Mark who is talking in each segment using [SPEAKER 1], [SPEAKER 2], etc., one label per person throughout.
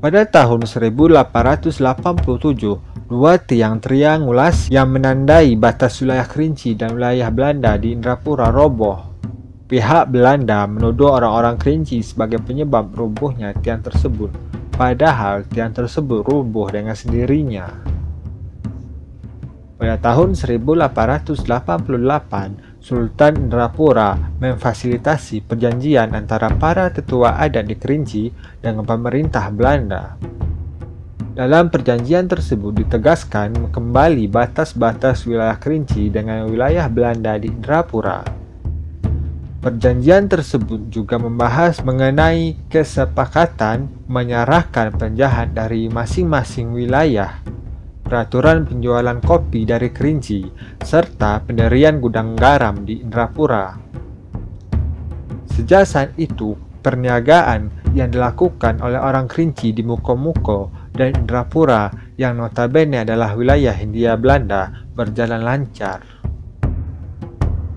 [SPEAKER 1] Pada tahun 1887, dua tiang triangulas yang menandai batas wilayah Kerinci dan wilayah Belanda di Indrapura roboh. Pihak Belanda menuduh orang-orang Kerinci sebagai penyebab robohnya tiang tersebut, padahal tiang tersebut roboh dengan sendirinya. Pada tahun 1888, Sultan Indrapura memfasilitasi perjanjian antara para tetua adat di Kerinci dengan pemerintah Belanda. Dalam perjanjian tersebut ditegaskan kembali batas-batas wilayah Kerinci dengan wilayah Belanda di Indrapura. Perjanjian tersebut juga membahas mengenai kesepakatan menyerahkan penjahat dari masing-masing wilayah, peraturan penjualan kopi dari Kerinci, serta pendirian gudang garam di Indrapura. Sejak saat itu, perniagaan yang dilakukan oleh orang Kerinci di Muko-Muko dan Indrapura yang notabene adalah wilayah Hindia Belanda berjalan lancar.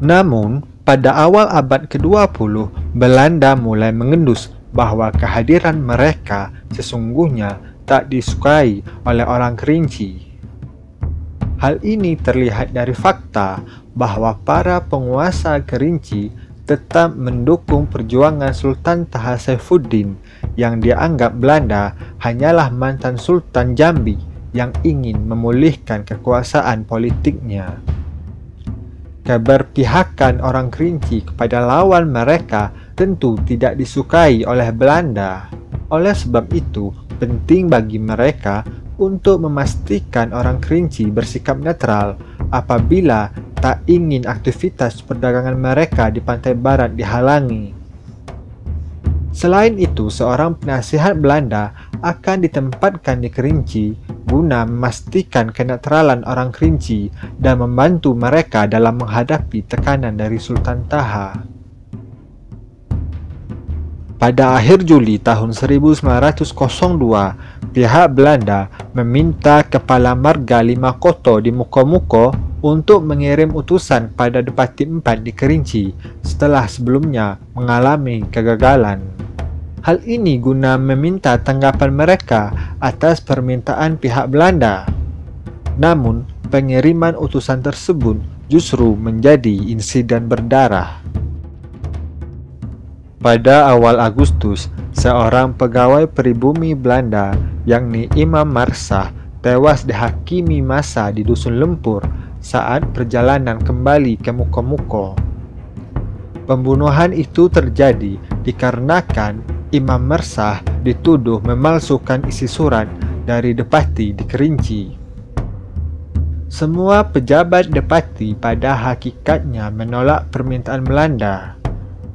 [SPEAKER 1] Namun, pada awal abad ke-20, Belanda mulai mengendus bahwa kehadiran mereka sesungguhnya tak disukai oleh orang Kerinci. Hal ini terlihat dari fakta bahwa para penguasa Kerinci tetap mendukung perjuangan Sultan Taha Saifuddin yang dianggap Belanda hanyalah mantan Sultan Jambi yang ingin memulihkan kekuasaan politiknya. Keberpihakan orang Kerinci kepada lawan mereka tentu tidak disukai oleh Belanda. Oleh sebab itu, penting bagi mereka untuk memastikan orang Kerinci bersikap netral apabila tak ingin aktivitas perdagangan mereka di pantai barat dihalangi. Selain itu, seorang penasihat Belanda akan ditempatkan di Kerinci guna memastikan kenetralan orang Kerinci dan membantu mereka dalam menghadapi tekanan dari Sultan Taha. Pada akhir Juli tahun 1902, pihak Belanda meminta Kepala Marga 5 Koto di Muko-Muko untuk mengirim utusan pada Depati 4 di Kerinci setelah sebelumnya mengalami kegagalan. Hal ini guna meminta tanggapan mereka atas permintaan pihak Belanda. Namun, pengiriman utusan tersebut justru menjadi insiden berdarah. Pada awal Agustus, seorang pegawai pribumi Belanda, yakni Imam Marsah, tewas dihakimi massa di Dusun Lempur saat perjalanan kembali ke Muko-Muko. Pembunuhan itu terjadi dikarenakan Imam Marsah dituduh memalsukan isi surat dari Depati di Kerinci. Semua pejabat Depati pada hakikatnya menolak permintaan Belanda.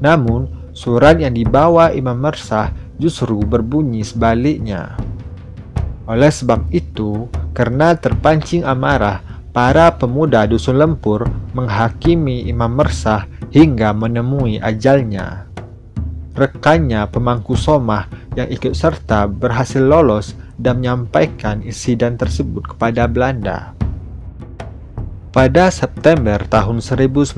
[SPEAKER 1] Namun, surat yang dibawa Imam Marsah justru berbunyi sebaliknya. Oleh sebab itu, karena terpancing amarah, para pemuda Dusun Lempur menghakimi Imam Marsah hingga menemui ajalnya. Rekannya pemangku somah yang ikut serta berhasil lolos dan menyampaikan insiden tersebut kepada Belanda. Pada September tahun 1902,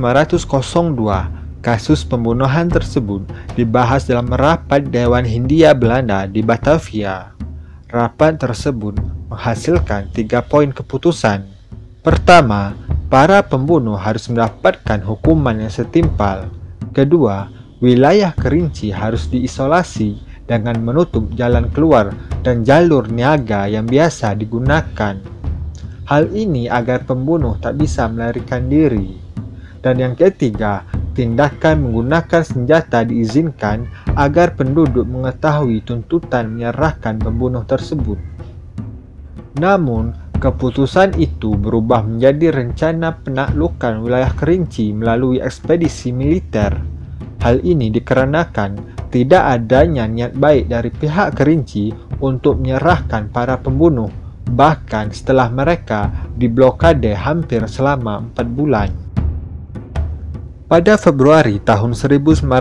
[SPEAKER 1] kasus pembunuhan tersebut dibahas dalam rapat Dewan Hindia Belanda di Batavia. Rapat tersebut menghasilkan 3 poin keputusan. Pertama, para pembunuh harus mendapatkan hukuman yang setimpal. Kedua, wilayah Kerinci harus diisolasi dengan menutup jalan keluar dan jalur niaga yang biasa digunakan. Hal ini agar pembunuh tak bisa melarikan diri. Dan yang ketiga, tindakan menggunakan senjata diizinkan agar penduduk mengetahui tuntutan menyerahkan pembunuh tersebut. Namun, keputusan itu berubah menjadi rencana penaklukan wilayah Kerinci melalui ekspedisi militer. Hal ini dikarenakan tidak adanya niat baik dari pihak Kerinci untuk menyerahkan para pembunuh, bahkan setelah mereka diblokade hampir selama 4 bulan. Pada Februari tahun 1903,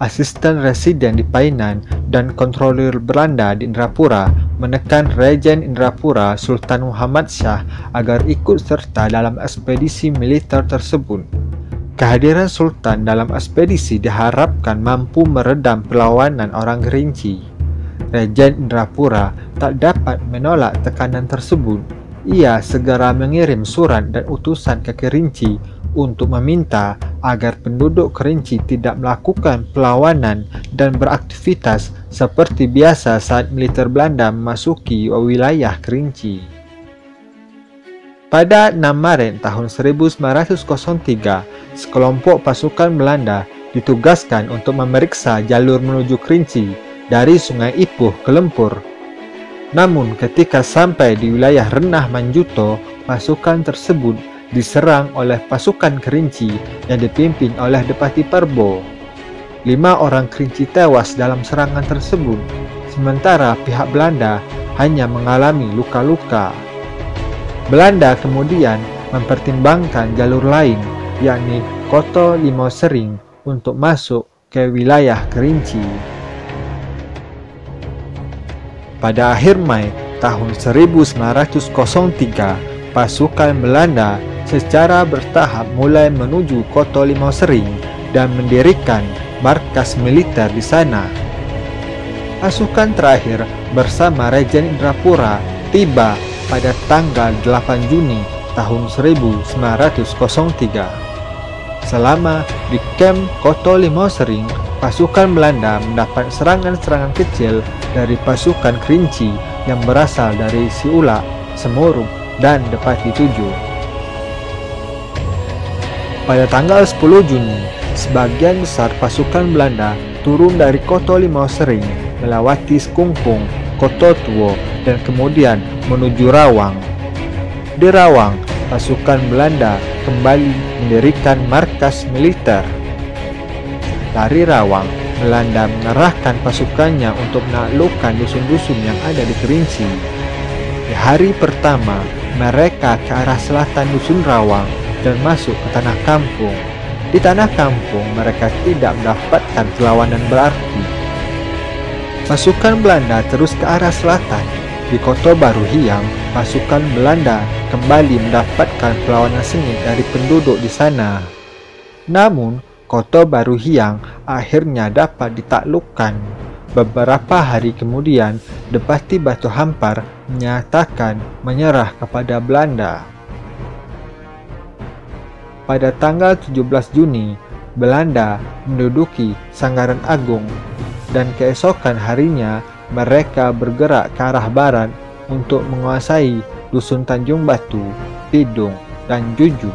[SPEAKER 1] asisten residen di Painan dan kontrolir Belanda di Indrapura menekan Raja Indrapura Sultan Muhammad Shah agar ikut serta dalam ekspedisi militer tersebut. Kehadiran Sultan dalam ekspedisi diharapkan mampu meredam perlawanan orang Kerinci. Raja Indrapura tak dapat menolak tekanan tersebut. Ia segera mengirim surat dan utusan ke Kerinci untuk meminta agar penduduk Kerinci tidak melakukan perlawanan dan beraktivitas seperti biasa saat militer Belanda memasuki wilayah Kerinci. Pada 6 Maret tahun 1903, sekelompok pasukan Belanda ditugaskan untuk memeriksa jalur menuju Kerinci dari Sungai Ipuh ke Lempur. Namun ketika sampai di wilayah Renah Manjuto, pasukan tersebut diserang oleh pasukan Kerinci yang dipimpin oleh Depati Parbo. 5 orang Kerinci tewas dalam serangan tersebut, sementara pihak Belanda hanya mengalami luka-luka. Belanda kemudian mempertimbangkan jalur lain, yakni Koto Limosering, untuk masuk ke wilayah Kerinci. Pada akhir Mei tahun 1903, pasukan Belanda secara bertahap mulai menuju Koto Limosering dan mendirikan markas militer di sana. Pasukan terakhir bersama Raja Indrapura tiba pada tanggal 8 Juni tahun 1903. Selama di kamp Koto Limosering, pasukan Belanda mendapat serangan-serangan kecil dari pasukan Kerinci yang berasal dari Siulak, Semorup, dan Depati Tujuh. Pada tanggal 10 Juni, sebagian besar pasukan Belanda turun dari Koto Limosering, melewati Sekungkung, Koto Tuo, dan kemudian menuju Rawang. Di Rawang, pasukan Belanda kembali mendirikan markas militer. Dari Rawang, Belanda mengerahkan pasukannya untuk menaklukkan dusun-dusun yang ada di Kerinci. Di hari pertama, mereka ke arah selatan dusun Rawang dan masuk ke Tanah Kampung. Di Tanah Kampung, mereka tidak mendapatkan perlawanan berarti. Pasukan Belanda terus ke arah selatan. Di Koto Baru Hiang, pasukan Belanda kembali mendapatkan perlawanan sengit dari penduduk di sana. Namun, Koto Baru Hiang akhirnya dapat ditaklukkan. Beberapa hari kemudian, Depati Batu Hampar menyatakan menyerah kepada Belanda. Pada tanggal 17 Juni, Belanda menduduki Sanggaran Agung, dan keesokan harinya mereka bergerak ke arah barat untuk menguasai dusun Tanjung Batu, Pidung, dan Juju.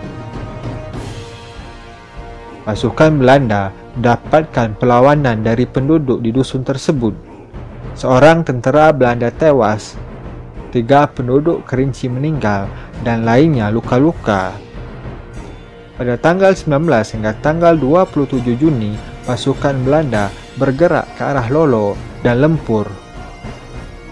[SPEAKER 1] Pasukan Belanda mendapatkan perlawanan dari penduduk di dusun tersebut. Seorang tentera Belanda tewas, 3 penduduk Kerinci meninggal, dan lainnya luka-luka. Pada tanggal 19 hingga tanggal 27 Juni, pasukan Belanda bergerak ke arah Lolo dan Lempur.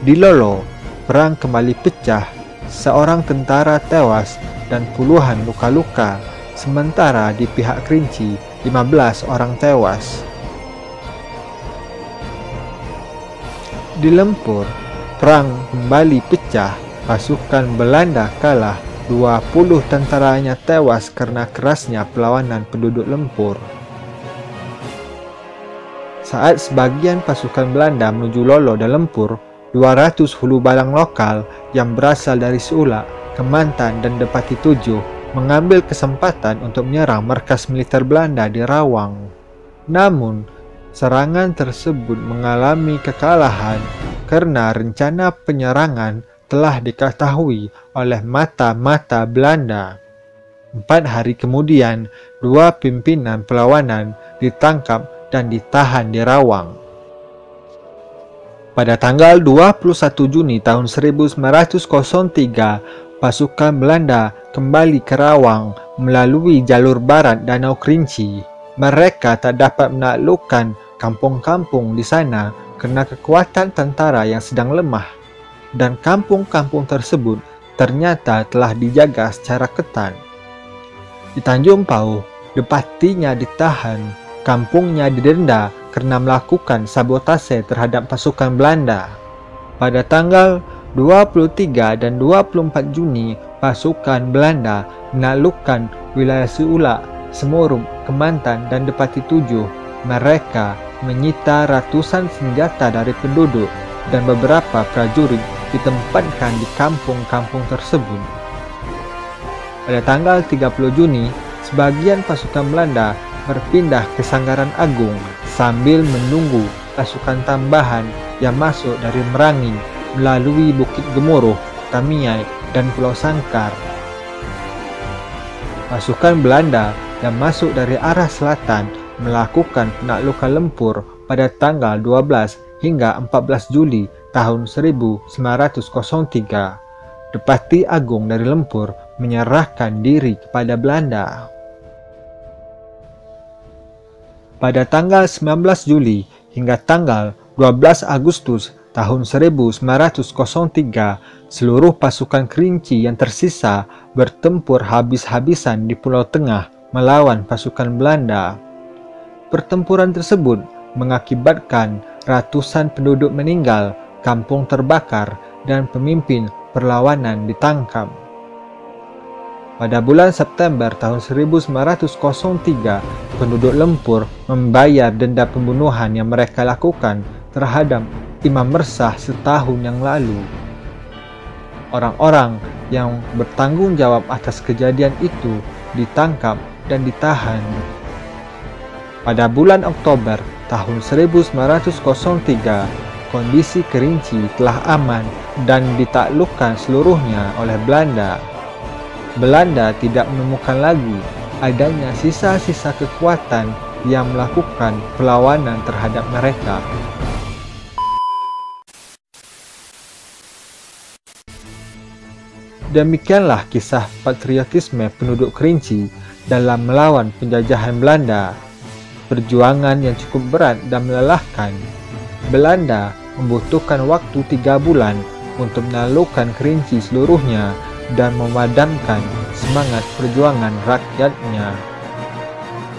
[SPEAKER 1] Di Lolo, perang kembali pecah, seorang tentara tewas dan puluhan luka-luka, sementara di pihak Kerinci 15 orang tewas. Di Lempur, perang kembali pecah, pasukan Belanda kalah, 20 tentaranya tewas karena kerasnya perlawanan penduduk Lempur. Saat sebagian pasukan Belanda menuju Lolo dan Lempur, 200 hulu balang lokal yang berasal dari Siulak, Kemantan, dan Depati Tujuh mengambil kesempatan untuk menyerang markas militer Belanda di Rawang. Namun, serangan tersebut mengalami kekalahan karena rencana penyerangan telah diketahui oleh mata-mata Belanda. 4 hari kemudian, 2 pimpinan perlawanan ditangkap dan ditahan di Rawang. Pada tanggal 21 Juni tahun 1903, pasukan Belanda kembali ke Rawang melalui jalur barat Danau Kerinci. Mereka tak dapat menaklukkan kampung-kampung di sana karena kekuatan tentara yang sedang lemah, dan kampung-kampung tersebut ternyata telah dijaga secara ketat. Di Tanjung Pauh, Depatinya ditahan, kampungnya didenda karena melakukan sabotase terhadap pasukan Belanda. Pada tanggal 23 dan 24 Juni, pasukan Belanda menaklukkan wilayah Siulak, Semorup, Kemantan, dan Depati Tujuh. Mereka menyita ratusan senjata dari penduduk, dan beberapa prajurit ditempatkan di kampung-kampung tersebut. Pada tanggal 30 Juni, sebagian pasukan Belanda berpindah ke Sanggaran Agung sambil menunggu pasukan tambahan yang masuk dari Merangin melalui Bukit Gemuruh, Tamiai, dan Pulau Sangkar. Pasukan Belanda yang masuk dari arah selatan melakukan penaklukan Lempur pada tanggal 12 hingga 14 Juli tahun 1903. Depati Agung dari Lempur menyerahkan diri kepada Belanda. Pada tanggal 19 Juli hingga tanggal 12 Agustus tahun 1903, seluruh pasukan Kerinci yang tersisa bertempur habis-habisan di Pulau Tengah melawan pasukan Belanda. Pertempuran tersebut mengakibatkan ratusan penduduk meninggal, kampung terbakar, dan pemimpin perlawanan ditangkap. Pada bulan September tahun 1903, penduduk Lempur membayar denda pembunuhan yang mereka lakukan terhadap Imam Mersah setahun yang lalu. Orang-orang yang bertanggung jawab atas kejadian itu ditangkap dan ditahan. Pada bulan Oktober tahun 1903, kondisi Kerinci telah aman dan ditaklukkan seluruhnya oleh Belanda. Belanda tidak menemukan lagi adanya sisa-sisa kekuatan yang melakukan perlawanan terhadap mereka. Demikianlah kisah patriotisme penduduk Kerinci dalam melawan penjajahan Belanda. Perjuangan yang cukup berat dan melelahkan. Belanda membutuhkan waktu 3 bulan untuk menaklukkan Kerinci seluruhnya dan memadamkan semangat perjuangan rakyatnya.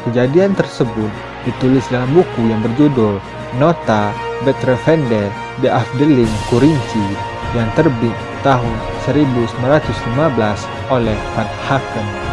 [SPEAKER 1] Kejadian tersebut ditulis dalam buku yang berjudul Nota Betreffende de Afdeling Kerinci yang terbit tahun 1915 oleh Van Haken.